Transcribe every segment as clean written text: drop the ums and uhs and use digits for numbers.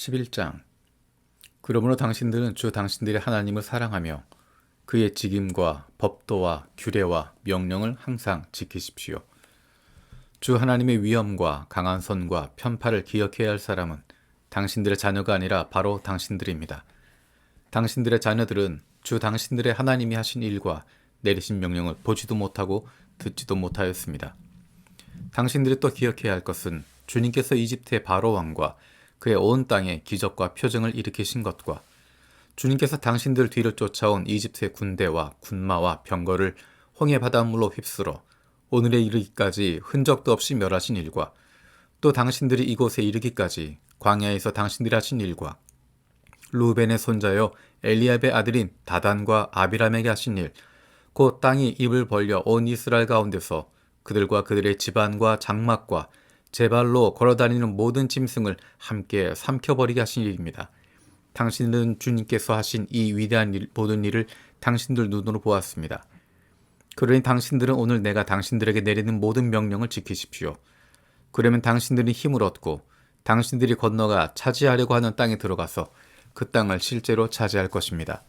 11장. 그러므로 당신들은 주 당신들의 하나님을 사랑하며 그의 직임과 법도와 규례와 명령을 항상 지키십시오. 주 하나님의 위엄과 강한 손과 편파를 기억해야 할 사람은 당신들의 자녀가 아니라 바로 당신들입니다. 당신들의 자녀들은 주 당신들의 하나님이 하신 일과 내리신 명령을 보지도 못하고 듣지도 못하였습니다. 당신들이 또 기억해야 할 것은 주님께서 이집트의 바로 왕과 그의 온 땅에 기적과 표징을 일으키신 것과 주님께서 당신들 뒤를 쫓아온 이집트의 군대와 군마와 병거를 홍해 바닷물로 휩쓸어 오늘에 이르기까지 흔적도 없이 멸하신 일과 또 당신들이 이곳에 이르기까지 광야에서 당신들이 하신 일과 루벤의 손자여 엘리압의 아들인 다단과 아비람에게 하신 일, 곧 땅이 입을 벌려 온 이스라엘 가운데서 그들과 그들의 집안과 장막과 제 발로 걸어다니는 모든 짐승을 함께 삼켜버리게 하신 일입니다. 당신들은 주님께서 하신 이 위대한 모든 일을 당신들 눈으로 보았습니다. 그러니 당신들은 오늘 내가 당신들에게 내리는 모든 명령을 지키십시오. 그러면 당신들이 힘을 얻고 당신들이 건너가 차지하려고 하는 땅에 들어가서 그 땅을 실제로 차지할 것입니다.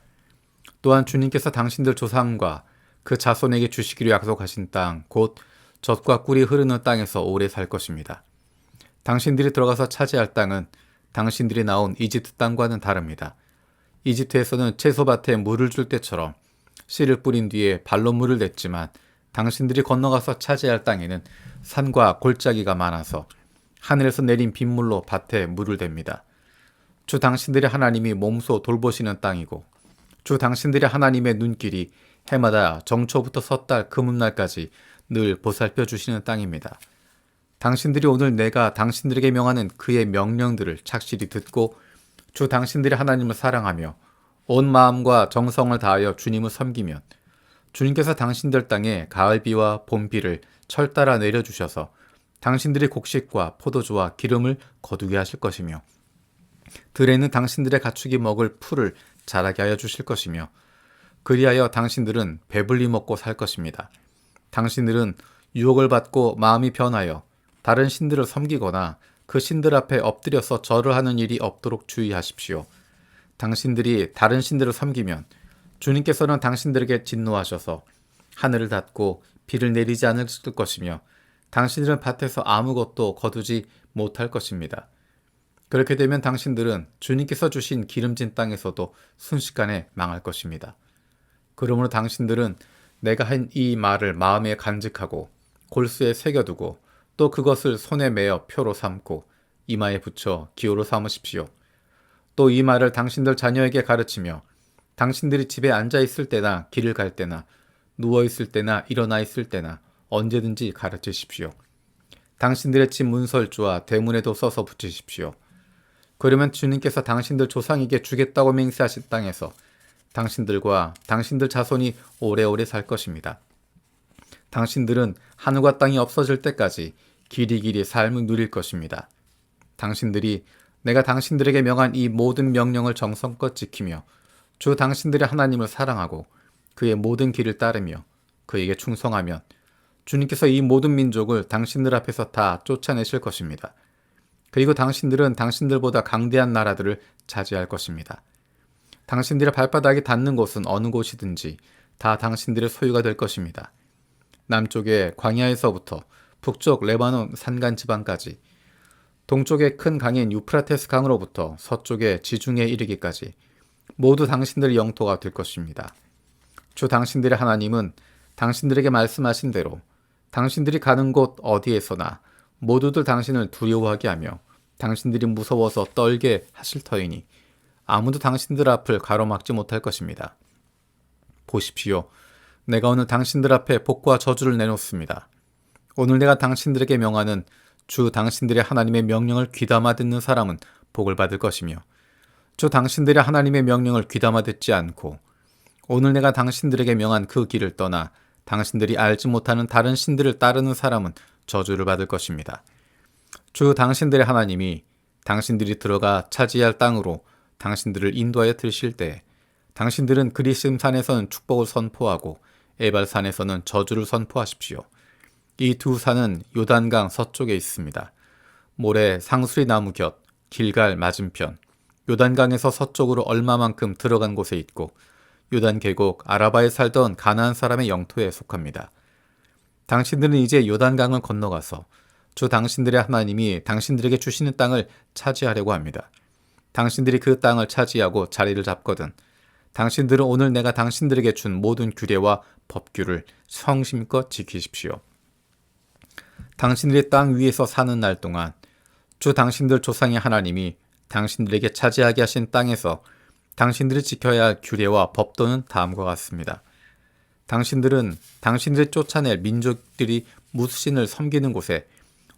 또한 주님께서 당신들 조상과 그 자손에게 주시기로 약속하신 땅, 곧 젖과 꿀이 흐르는 땅에서 오래 살 것입니다. 당신들이 들어가서 차지할 땅은 당신들이 나온 이집트 땅과는 다릅니다. 이집트에서는 채소밭에 물을 줄 때처럼 씨를 뿌린 뒤에 발로 물을 냈지만 당신들이 건너가서 차지할 땅에는 산과 골짜기가 많아서 하늘에서 내린 빗물로 밭에 물을 댑니다. 주 당신들의 하나님이 몸소 돌보시는 땅이고 주 당신들의 하나님의 눈길이 해마다 정초부터 섣달 금음날까지 늘 보살펴 주시는 땅입니다. 당신들이 오늘 내가 당신들에게 명하는 그의 명령들을 착실히 듣고 주 당신들의 하나님을 사랑하며 온 마음과 정성을 다하여 주님을 섬기면 주님께서 당신들 땅에 가을비와 봄비를 철따라 내려주셔서 당신들의 곡식과 포도주와 기름을 거두게 하실 것이며 들에는 당신들의 가축이 먹을 풀을 자라게 하여 주실 것이며 그리하여 당신들은 배불리 먹고 살 것입니다. 당신들은 유혹을 받고 마음이 변하여 다른 신들을 섬기거나 그 신들 앞에 엎드려서 절을 하는 일이 없도록 주의하십시오. 당신들이 다른 신들을 섬기면 주님께서는 당신들에게 진노하셔서 하늘을 닫고 비를 내리지 않을 것이며 당신들은 밭에서 아무것도 거두지 못할 것입니다. 그렇게 되면 당신들은 주님께서 주신 기름진 땅에서도 순식간에 망할 것입니다. 그러므로 당신들은 내가 한 이 말을 마음에 간직하고 골수에 새겨두고 또 그것을 손에 매어 표로 삼고 이마에 붙여 기호로 삼으십시오. 또 이 말을 당신들 자녀에게 가르치며 당신들이 집에 앉아 있을 때나 길을 갈 때나 누워 있을 때나 일어나 있을 때나 언제든지 가르치십시오. 당신들의 집 문설주와 대문에도 써서 붙이십시오. 그러면 주님께서 당신들 조상에게 주겠다고 맹세하신 땅에서 당신들과 당신들 자손이 오래오래 살 것입니다. 당신들은 하늘과 땅이 없어질 때까지 길이길이 삶을 누릴 것입니다. 당신들이 내가 당신들에게 명한 이 모든 명령을 정성껏 지키며 주 당신들의 하나님을 사랑하고 그의 모든 길을 따르며 그에게 충성하면 주님께서 이 모든 민족을 당신들 앞에서 다 쫓아내실 것입니다. 그리고 당신들은 당신들보다 강대한 나라들을 차지할 것입니다. 당신들의 발바닥이 닿는 곳은 어느 곳이든지 다 당신들의 소유가 될 것입니다. 남쪽의 광야에서부터 북쪽 레바논 산간 지방까지, 동쪽의 큰 강인 유프라테스 강으로부터 서쪽의 지중해에 이르기까지 모두 당신들의 영토가 될 것입니다. 주 당신들의 하나님은 당신들에게 말씀하신 대로 당신들이 가는 곳 어디에서나 모두들 당신을 두려워하게 하며 당신들이 무서워서 떨게 하실 터이니 아무도 당신들 앞을 가로막지 못할 것입니다. 보십시오. 내가 오늘 당신들 앞에 복과 저주를 내놓습니다. 오늘 내가 당신들에게 명하는 주 당신들의 하나님의 명령을 귀담아 듣는 사람은 복을 받을 것이며 주 당신들의 하나님의 명령을 귀담아 듣지 않고 오늘 내가 당신들에게 명한 그 길을 떠나 당신들이 알지 못하는 다른 신들을 따르는 사람은 저주를 받을 것입니다. 주 당신들의 하나님이 당신들이 들어가 차지할 땅으로 당신들을 인도하여 들으실 때 당신들은 그리심산에서는 축복을 선포하고 에발산에서는 저주를 선포하십시오. 이 두 산은 요단강 서쪽에 있습니다. 모래 상수리 나무 곁 길갈 맞은편 요단강에서 서쪽으로 얼마만큼 들어간 곳에 있고 요단 계곡 아라바에 살던 가나안 사람의 영토에 속합니다. 당신들은 이제 요단강을 건너가서 주 당신들의 하나님이 당신들에게 주시는 땅을 차지하려고 합니다. 당신들이 그 땅을 차지하고 자리를 잡거든 당신들은 오늘 내가 당신들에게 준 모든 규례와 법규를 성심껏 지키십시오. 당신들이 땅 위에서 사는 날 동안 주 당신들 조상의 하나님이 당신들에게 차지하게 하신 땅에서 당신들이 지켜야 할 규례와 법도는 다음과 같습니다. 당신들은 당신들이 쫓아낼 민족들이 무신을 섬기는 곳에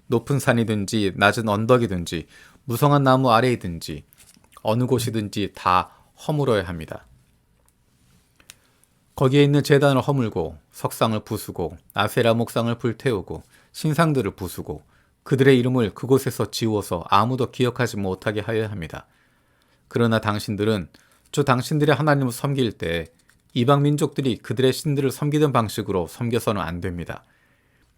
높은 산이든지 낮은 언덕이든지 무성한 나무 아래이든지 어느 곳이든지 다 허물어야 합니다. 거기에 있는 제단을 허물고 석상을 부수고 아세라 목상을 불태우고 신상들을 부수고 그들의 이름을 그곳에서 지워서 아무도 기억하지 못하게 하여야 합니다. 그러나 당신들은 주 당신들의 하나님을 섬길 때 이방 민족들이 그들의 신들을 섬기던 방식으로 섬겨서는 안 됩니다.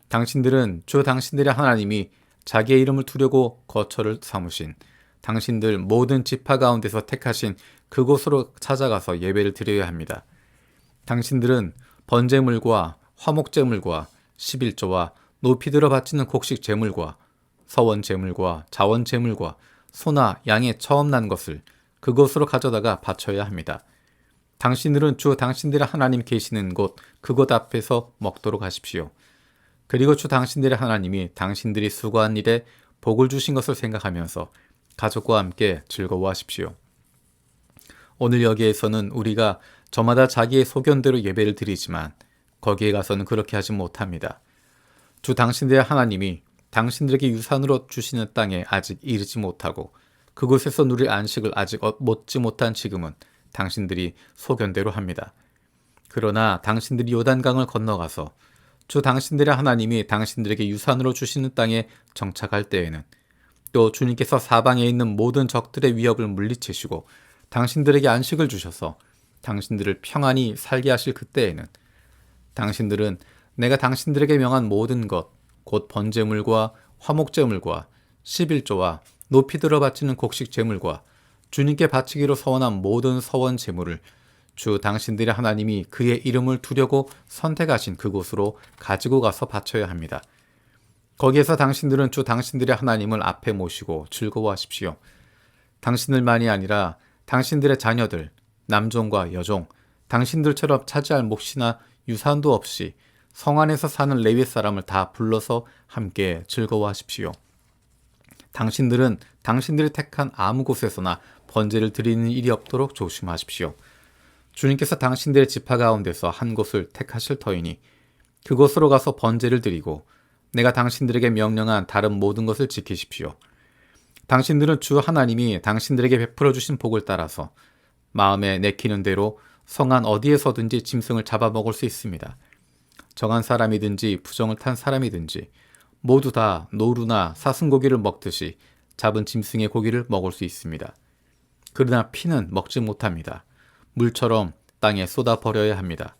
당신들은 주 당신들의 하나님이 자기의 이름을 두려고 거처를 삼으신 당신들 모든 지파 가운데서 택하신 그곳으로 찾아가서 예배를 드려야 합니다. 당신들은 번제물과 화목제물과 11조와 높이 들어 바치는 곡식 제물과 서원 제물과 자원 제물과 소나 양의 처음 난 것을 그곳으로 가져다가 바쳐야 합니다. 당신들은 주 당신들의 하나님 계시는 곳 그곳 앞에서 먹도록 하십시오. 그리고 주 당신들의 하나님이 당신들이 수고한 일에 복을 주신 것을 생각하면서 가족과 함께 즐거워하십시오. 오늘 여기에서는 우리가 저마다 자기의 소견대로 예배를 드리지만 거기에 가서는 그렇게 하지 못합니다. 주 당신들의 하나님이 당신들에게 유산으로 주시는 땅에 아직 이르지 못하고 그곳에서 누릴 안식을 아직 얻지 못한 지금은 당신들이 소견대로 합니다. 그러나 당신들이 요단강을 건너가서 주 당신들의 하나님이 당신들에게 유산으로 주시는 땅에 정착할 때에는 또 주님께서 사방에 있는 모든 적들의 위협을 물리치시고 당신들에게 안식을 주셔서 당신들을 평안히 살게 하실 그때에는 당신들은 내가 당신들에게 명한 모든 것, 곧 번제물과 화목제물과 11조와 높이 들어 바치는 곡식 제물과 주님께 바치기로 서원한 모든 서원 제물을 주 당신들의 하나님이 그의 이름을 두려고 선택하신 그곳으로 가지고 가서 바쳐야 합니다. 거기에서 당신들은 주 당신들의 하나님을 앞에 모시고 즐거워하십시오. 당신들만이 아니라 당신들의 자녀들, 남종과 여종, 당신들처럼 차지할 몫이나 유산도 없이 성 안에서 사는 레위 사람을 다 불러서 함께 즐거워하십시오. 당신들은 당신들이 택한 아무 곳에서나 번제를 드리는 일이 없도록 조심하십시오. 주님께서 당신들의 지파 가운데서 한 곳을 택하실 터이니 그곳으로 가서 번제를 드리고 내가 당신들에게 명령한 다른 모든 것을 지키십시오. 당신들은 주 하나님이 당신들에게 베풀어 주신 복을 따라서 마음에 내키는 대로 성안 어디에서든지 짐승을 잡아먹을 수 있습니다. 정한 사람이든지 부정을 탄 사람이든지 모두 다 노루나 사슴고기를 먹듯이 잡은 짐승의 고기를 먹을 수 있습니다. 그러나 피는 먹지 못합니다. 물처럼 땅에 쏟아 버려야 합니다.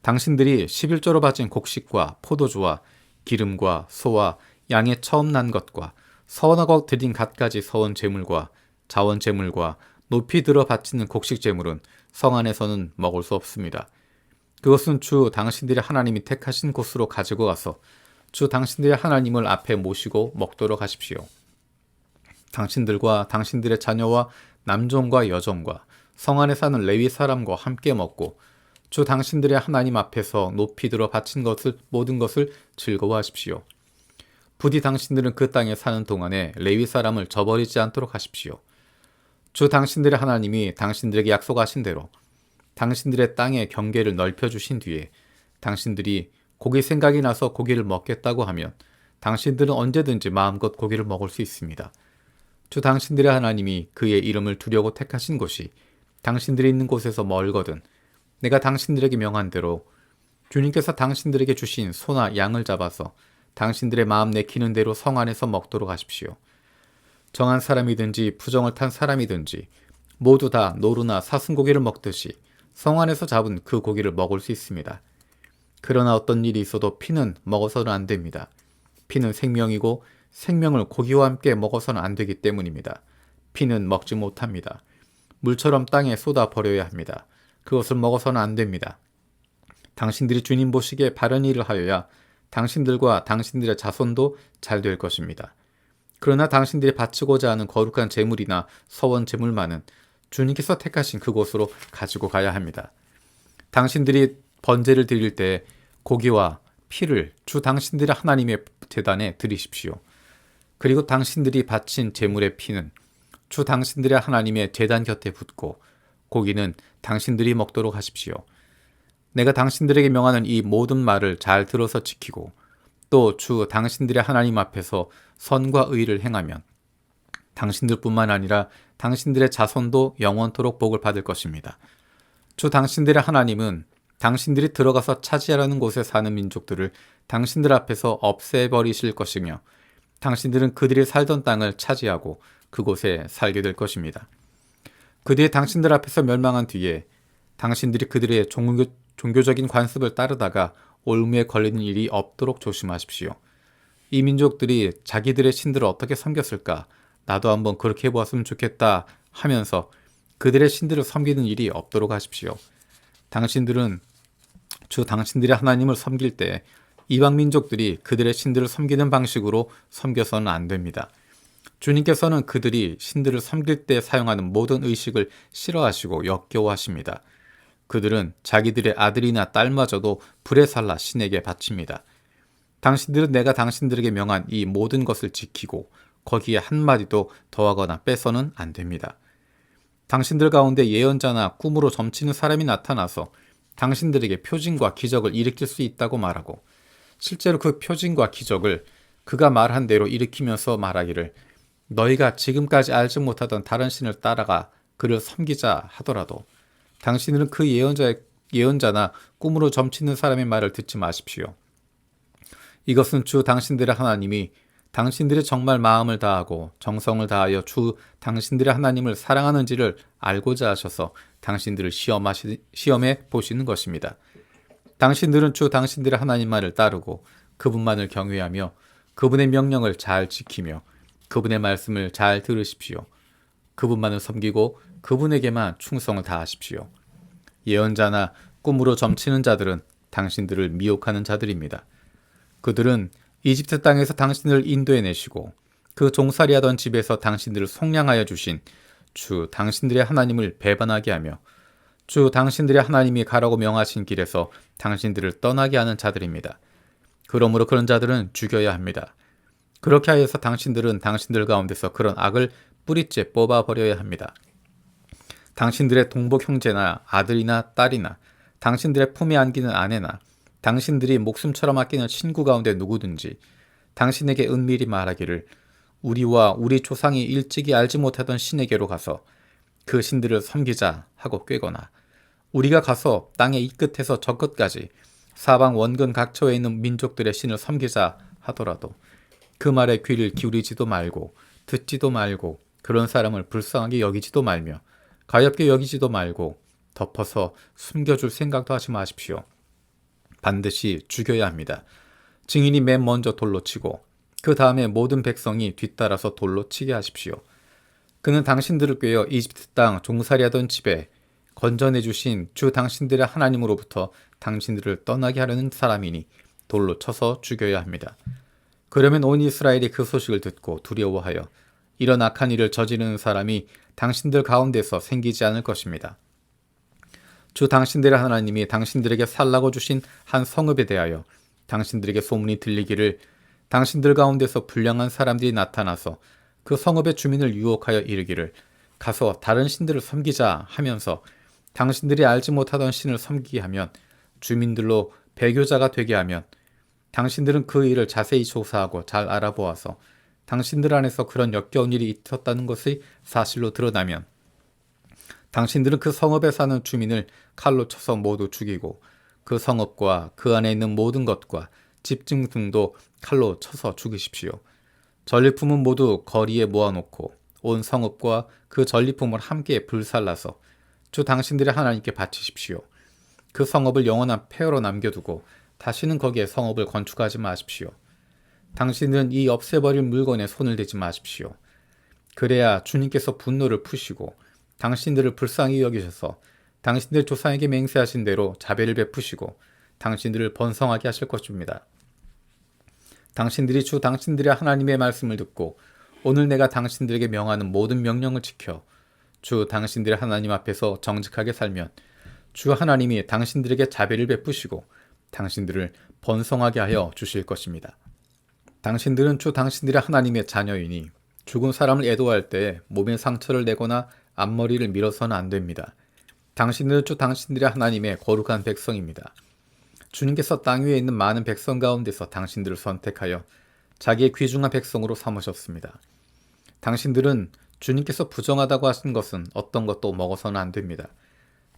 당신들이 11조로 바친 곡식과 포도주와 기름과 소와 양의 처음 난 것과 서원하고 드린 갖가지 서원 제물과 자원 제물과 높이 들어 바치는 곡식 제물은 성 안에서는 먹을 수 없습니다. 그것은 주 당신들의 하나님이 택하신 곳으로 가지고 가서 주 당신들의 하나님을 앞에 모시고 먹도록 하십시오. 당신들과 당신들의 자녀와 남종과 여종과 성 안에 사는 레위 사람과 함께 먹고 주 당신들의 하나님 앞에서 높이 들어 바친 모든 것을 즐거워하십시오. 부디 당신들은 그 땅에 사는 동안에 레위 사람을 저버리지 않도록 하십시오. 주 당신들의 하나님이 당신들에게 약속하신 대로 당신들의 땅의 경계를 넓혀주신 뒤에 당신들이 고기 생각이 나서 고기를 먹겠다고 하면 당신들은 언제든지 마음껏 고기를 먹을 수 있습니다. 주 당신들의 하나님이 그의 이름을 두려고 택하신 곳이 당신들이 있는 곳에서 멀거든 내가 당신들에게 명한 대로 주님께서 당신들에게 주신 소나 양을 잡아서 당신들의 마음 내키는 대로 성 안에서 먹도록 하십시오. 정한 사람이든지 부정을 탄 사람이든지 모두 다 노루나 사슴고기를 먹듯이 성 안에서 잡은 그 고기를 먹을 수 있습니다. 그러나 어떤 일이 있어도 피는 먹어서는 안 됩니다. 피는 생명이고 생명을 고기와 함께 먹어서는 안 되기 때문입니다. 피는 먹지 못합니다. 물처럼 땅에 쏟아 버려야 합니다. 그것을 먹어서는 안 됩니다. 당신들이 주님 보시기에 바른 일을 하여야 당신들과 당신들의 자손도 잘 될 것입니다. 그러나 당신들이 바치고자 하는 거룩한 제물이나 서원 제물만은 주님께서 택하신 그곳으로 가지고 가야 합니다. 당신들이 번제를 드릴 때 고기와 피를 주 당신들의 하나님의 제단에 드리십시오. 그리고 당신들이 바친 제물의 피는 주 당신들의 하나님의 제단 곁에 붓고 고기는 당신들이 먹도록 하십시오. 내가 당신들에게 명하는 이 모든 말을 잘 들어서 지키고 또 주 당신들의 하나님 앞에서 선과 의를 행하면 당신들뿐만 아니라 당신들의 자손도 영원토록 복을 받을 것입니다. 주 당신들의 하나님은 당신들이 들어가서 차지하라는 곳에 사는 민족들을 당신들 앞에서 없애버리실 것이며 당신들은 그들이 살던 땅을 차지하고 그곳에 살게 될 것입니다. 그 뒤에 당신들 앞에서 멸망한 뒤에 당신들이 그들의 종교적인 관습을 따르다가 올무에 걸리는 일이 없도록 조심하십시오. 이 민족들이 자기들의 신들을 어떻게 섬겼을까? 나도 한번 그렇게 해보았으면 좋겠다 하면서 그들의 신들을 섬기는 일이 없도록 하십시오. 당신들은 주 당신들의 하나님을 섬길 때 이방 민족들이 그들의 신들을 섬기는 방식으로 섬겨서는 안 됩니다. 주님께서는 그들이 신들을 섬길 때 사용하는 모든 의식을 싫어하시고 역겨워하십니다. 그들은 자기들의 아들이나 딸마저도 불에 살라 신에게 바칩니다. 당신들은 내가 당신들에게 명한 이 모든 것을 지키고 거기에 한마디도 더하거나 빼서는 안 됩니다. 당신들 가운데 예언자나 꿈으로 점치는 사람이 나타나서 당신들에게 표징과 기적을 일으킬 수 있다고 말하고 실제로 그 표징과 기적을 그가 말한 대로 일으키면서 말하기를 너희가 지금까지 알지 못하던 다른 신을 따라가 그를 섬기자 하더라도 당신들은 그 예언자나 꿈으로 점치는 사람의 말을 듣지 마십시오. 이것은 주 당신들의 하나님이 당신들이 정말 마음을 다하고 정성을 다하여 주 당신들의 하나님을 사랑하는지를 알고자 하셔서 당신들을 시험해 보시는 것입니다. 당신들은 주 당신들의 하나님만을 따르고 그분만을 경외하며 그분의 명령을 잘 지키며 그분의 말씀을 잘 들으십시오. 그분만을 섬기고 그분에게만 충성을 다하십시오. 예언자나 꿈으로 점치는 자들은 당신들을 미혹하는 자들입니다. 그들은 이집트 땅에서 당신을 인도해내시고 그 종살이하던 집에서 당신들을 속량하여 주신 주 당신들의 하나님을 배반하게 하며 주 당신들의 하나님이 가라고 명하신 길에서 당신들을 떠나게 하는 자들입니다. 그러므로 그런 자들은 죽여야 합니다. 그렇게 하여서 당신들은 당신들 가운데서 그런 악을 뿌리째 뽑아버려야 합니다. 당신들의 동복 형제나 아들이나 딸이나 당신들의 품에 안기는 아내나 당신들이 목숨처럼 아끼는 친구 가운데 누구든지 당신에게 은밀히 말하기를 우리와 우리 조상이 일찍이 알지 못하던 신에게로 가서 그 신들을 섬기자 하고 꾀거나 우리가 가서 땅의 이 끝에서 저 끝까지 사방 원근 각처에 있는 민족들의 신을 섬기자 하더라도 그 말에 귀를 기울이지도 말고 듣지도 말고 그런 사람을 불쌍하게 여기지도 말며 가엾게 여기지도 말고 덮어서 숨겨줄 생각도 하지 마십시오. 반드시 죽여야 합니다. 증인이 맨 먼저 돌로 치고 그 다음에 모든 백성이 뒤따라서 돌로 치게 하십시오. 그는 당신들을 꾀어 이집트 땅 종살이하던 집에 건져내 주신 주 당신들의 하나님으로부터 당신들을 떠나게 하려는 사람이니 돌로 쳐서 죽여야 합니다. 그러면 온 이스라엘이 그 소식을 듣고 두려워하여 이런 악한 일을 저지르는 사람이 당신들 가운데서 생기지 않을 것입니다. 주 당신들의 하나님이 당신들에게 살라고 주신 한 성읍에 대하여 당신들에게 소문이 들리기를 당신들 가운데서 불량한 사람들이 나타나서 그 성읍의 주민을 유혹하여 이르기를 가서 다른 신들을 섬기자 하면서 당신들이 알지 못하던 신을 섬기게 하면 주민들로 배교자가 되게 하면 당신들은 그 일을 자세히 조사하고 잘 알아보아서 당신들 안에서 그런 역겨운 일이 있었다는 것이 사실로 드러나면 당신들은 그 성읍에 사는 주민을 칼로 쳐서 모두 죽이고 그 성읍과 그 안에 있는 모든 것과 집중 등도 칼로 쳐서 죽이십시오. 전리품은 모두 거리에 모아놓고 온 성읍과 그 전리품을 함께 불살라서 주 당신들의 하나님께 바치십시오. 그 성읍을 영원한 폐허로 남겨두고 다시는 거기에 성읍을 건축하지 마십시오. 당신은 이 없애버릴 물건에 손을 대지 마십시오. 그래야 주님께서 분노를 푸시고 당신들을 불쌍히 여기셔서 당신들 조상에게 맹세하신 대로 자비를 베푸시고 당신들을 번성하게 하실 것입니다. 당신들이 주 당신들의 하나님의 말씀을 듣고 오늘 내가 당신들에게 명하는 모든 명령을 지켜 주 당신들의 하나님 앞에서 정직하게 살면 주 하나님이 당신들에게 자비를 베푸시고 당신들을 번성하게 하여 주실 것입니다. 당신들은 주 당신들의 하나님의 자녀이니 죽은 사람을 애도할 때 몸에 상처를 내거나 앞머리를 밀어서는 안 됩니다. 당신들은 주 당신들의 하나님의 거룩한 백성입니다. 주님께서 땅 위에 있는 많은 백성 가운데서 당신들을 선택하여 자기의 귀중한 백성으로 삼으셨습니다. 당신들은 주님께서 부정하다고 하신 것은 어떤 것도 먹어서는 안 됩니다.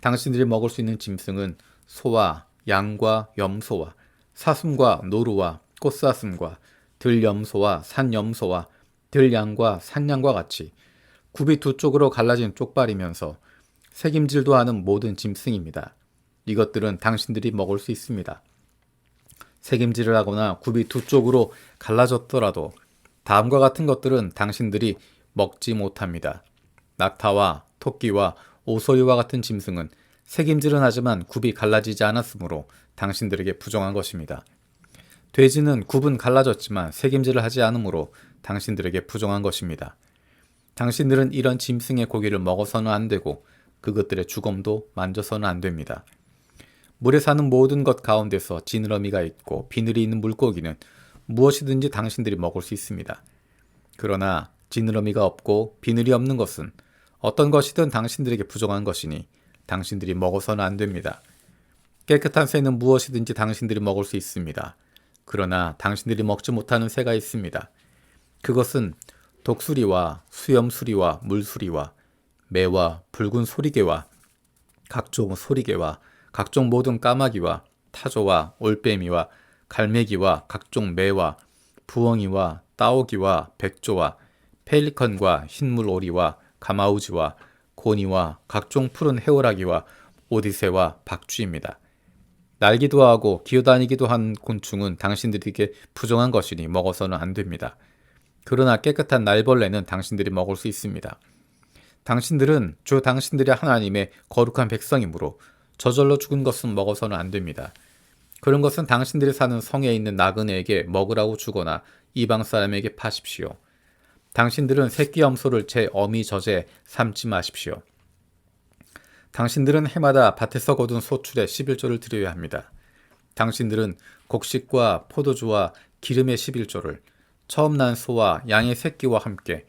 당신들이 먹을 수 있는 짐승은 소와 양과 염소와 사슴과 노루와 꽃사슴과 들염소와 산염소와 들양과 산양과 같이 굽이 두 쪽으로 갈라진 쪽발이면서 새김질도 하는 모든 짐승입니다. 이것들은 당신들이 먹을 수 있습니다. 새김질을 하거나 굽이 두 쪽으로 갈라졌더라도 다음과 같은 것들은 당신들이 먹지 못합니다. 낙타와 토끼와 오소리와 같은 짐승은 새김질은 하지만 굽이 갈라지지 않았으므로 당신들에게 부정한 것입니다. 돼지는 굽은 갈라졌지만 새김질을 하지 않으므로 당신들에게 부정한 것입니다. 당신들은 이런 짐승의 고기를 먹어서는 안 되고 그것들의 주검도 만져서는 안 됩니다. 물에 사는 모든 것 가운데서 지느러미가 있고 비늘이 있는 물고기는 무엇이든지 당신들이 먹을 수 있습니다. 그러나 지느러미가 없고 비늘이 없는 것은 어떤 것이든 당신들에게 부정한 것이니 당신들이 먹어서는 안 됩니다. 깨끗한 새는 무엇이든지 당신들이 먹을 수 있습니다. 그러나 당신들이 먹지 못하는 새가 있습니다. 그것은 독수리와 수염수리와 물수리와 매와 붉은 소리개와 각종 소리개와 각종 모든 까마귀와 타조와 올빼미와 갈매기와 각종 매와 부엉이와 따오기와 백조와 펠리컨과 흰물오리와 가마우지와 고니와 각종 푸른 해오라기와 오디새와 박쥐입니다. 날기도 하고 기어다니기도 한 곤충은 당신들에게 부정한 것이니 먹어서는 안 됩니다. 그러나 깨끗한 날벌레는 당신들이 먹을 수 있습니다. 당신들은 주 당신들의 하나님의 거룩한 백성이므로 저절로 죽은 것은 먹어서는 안 됩니다. 그런 것은 당신들이 사는 성에 있는 나그네에게 먹으라고 주거나 이방 사람에게 파십시오. 당신들은 새끼 염소를 제 어미 젖에 삼지 마십시오. 당신들은 해마다 밭에서 거둔 소출의 11조를 드려야 합니다. 당신들은 곡식과 포도주와 기름의 11조를 처음 난 소와 양의 새끼와 함께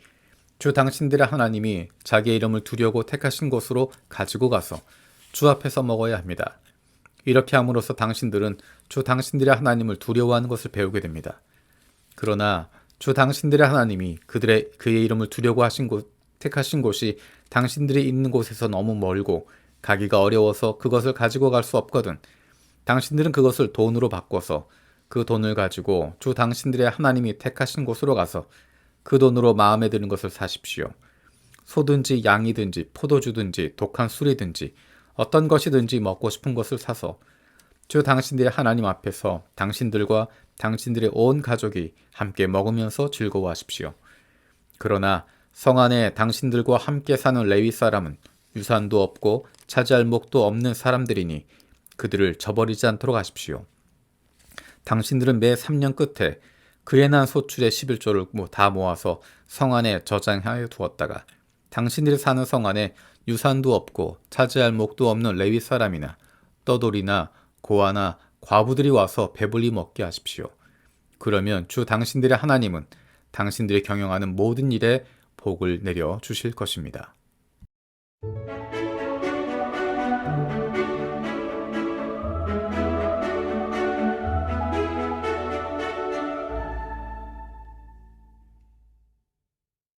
주 당신들의 하나님이 자기의 이름을 두려고 택하신 곳으로 가지고 가서 주 앞에서 먹어야 합니다. 이렇게 함으로써 당신들은 주 당신들의 하나님을 두려워하는 것을 배우게 됩니다. 그러나 주 당신들의 하나님이 그의 이름을 두려고 택하신 곳이 당신들이 있는 곳에서 너무 멀고 가기가 어려워서 그것을 가지고 갈 수 없거든 당신들은 그것을 돈으로 바꿔서 그 돈을 가지고 주 당신들의 하나님이 택하신 곳으로 가서 그 돈으로 마음에 드는 것을 사십시오. 소든지 양이든지 포도주든지 독한 술이든지 어떤 것이든지 먹고 싶은 것을 사서 주 당신들의 하나님 앞에서 당신들과 당신들의 온 가족이 함께 먹으면서 즐거워하십시오. 그러나 성 안에 당신들과 함께 사는 레위 사람은 유산도 없고 차지할 몫도 없는 사람들이니 그들을 저버리지 않도록 하십시오. 당신들은 매 3년 끝에 그에 난 소출의 11조를 다 모아서 성 안에 저장하여 두었다가 당신들이 사는 성 안에 유산도 없고 차지할 몫도 없는 레위 사람이나 떠돌이나 고아나 과부들이 와서 배불리 먹게 하십시오. 그러면 주 당신들의 하나님은 당신들이 경영하는 모든 일에 복을 내려 주실 것입니다.